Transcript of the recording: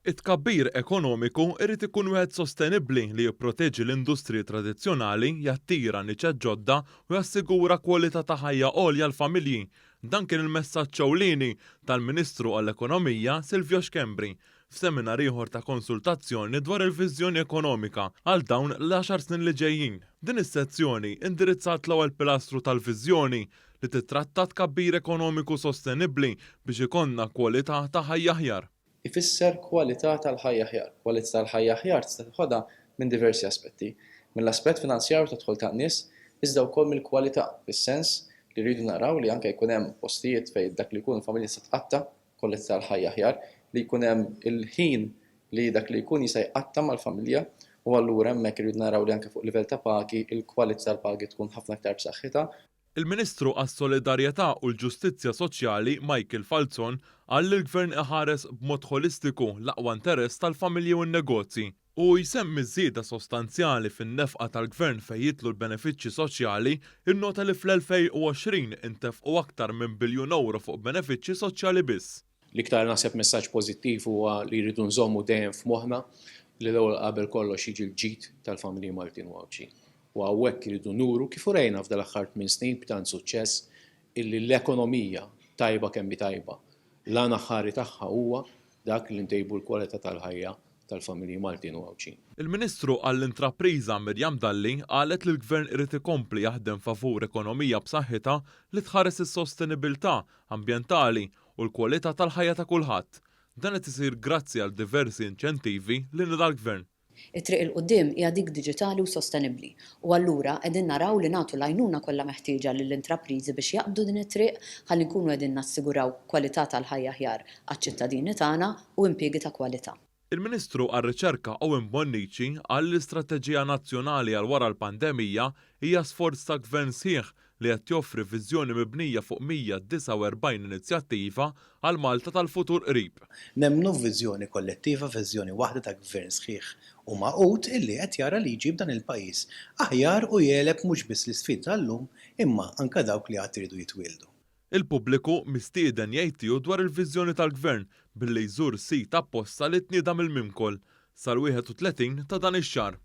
It-tkabbir ekonomiku irid ikun wieħed sostenibbli li jipproteġi l-industriji tradizzjonali, jattira niċed ġodda u jassigura kwalità ta' ħajja għolja l-familji. Dan kien il-messaġġ ewlieni tal-Ministru għall-Ekonomija Silvio Xkembri f'seminar ieħor ta' konsultazzjoni dwar il-viżjoni ekonomika għal dawn l-10 snin li ġejjin. Din is-sezzjoni indirizzat l-ewwel pilastru tal-viżjoni li titratta tkabbir ekonomiku sostenibbli biex ikonna kwalità ta' ħajja aħjar. Ifisser kwalità tal-ħajja aħjar. Kwalità tal-ħajja aħjar tista' tieħodha minn diversi aspetti. Mill-aspett finanzjarju ta' dħul tan-nies, iżda wkoll mill-kwalità, fis-sens li rridu naraw li anke jkun hemm postijiet fejn dak li jkun familja se tqatta kwalità tal-ħajja aħjar, li jkun hemm il-ħin li dak li jkun jista' jqatta mal-familja u allura hemmhekk irridu naraw li anke fuq livell ta' pagi il-kwalità tal-pagi tkun ħafna aktar b'saħħitha. Il-Ministru għas-Solidarjetà u l-Ġustizzja Soċjali Michael Falzon qal li l-Gvern iħares b'mod holistiku l-aqwa interess tal-familji u n-negozji u jsemmi żieda sostanzjali fin-nefqa tal-Gvern fejn jitlu l-benefiċċji soċjali innota li fl-2020 intefqu aktar minn biljun euro fuq benefiċċji soċjali biss. L-iktar naħseb messaġġ pożittiv huwa li jridu nżommu dejjem f'moħħna li l-ewwel qabel kollox jiġi l-ġid tal-familji Maltin u Għawġin. U hawnhekk iridu nuru kif urejna f'dal-aħħar 8 snin b'tant suċċess illi l-ekonomija tajba kemm tajba. L-għan aħħari tagħha huwa dak li ntejbu l-kwalità tal-ħajja tal-familji Maltin u Għawġin. Il-Ministru għall-Intrapriża Mirjam Dalli qalet li l-Gvern irid ikompli jaħdem favur ekonomija b'saħħitha li tħares is-sostenibilità ambjentali u l-kwalità tal-ħajja ta' kulħadd. Dan qed isir grazzi għal diversi inċentivi li nida l-Gvern. It-triq il-qudiem hija dik diġitali u sostenibbli u allura qegħdin naraw li nagħtu l-għajnuna kollha meħtieġa lill-intrapriżi biex jaqbdu din it-triq ħalli nkunu qegħdin nassiguraw kwalità tal-ħajja aħjar għaċ-ċittadini tagħna u impjiegi ta' kwalità. Il-Ministru għar-Riċerka Owen Bonnici qal li l-Istrateġija Nazzjonali għal wara l-pandemija hija sforz ta' gvern sħiħ li qed joffri viżjoni mibnija fuq 149 inizjattiva għal Malta tal-futur qrib. Nemmnu f'viżjoni kollettiva, viżjoni waħda ta' gvern sħiħ u maqut illi qed jara li jġib dan il-pajjiż aħjar u jeleb mhux biss l-isfid tal-lum imma anke dawk li qatt iridu jitwieldu. Il-pubbliku mistieden jgħidtiegħu dwar il-viżjoni tal-Gvern billi jżur sit apposta li tniedha mill-Mimkol sal-31 ta' dan ix-xahar.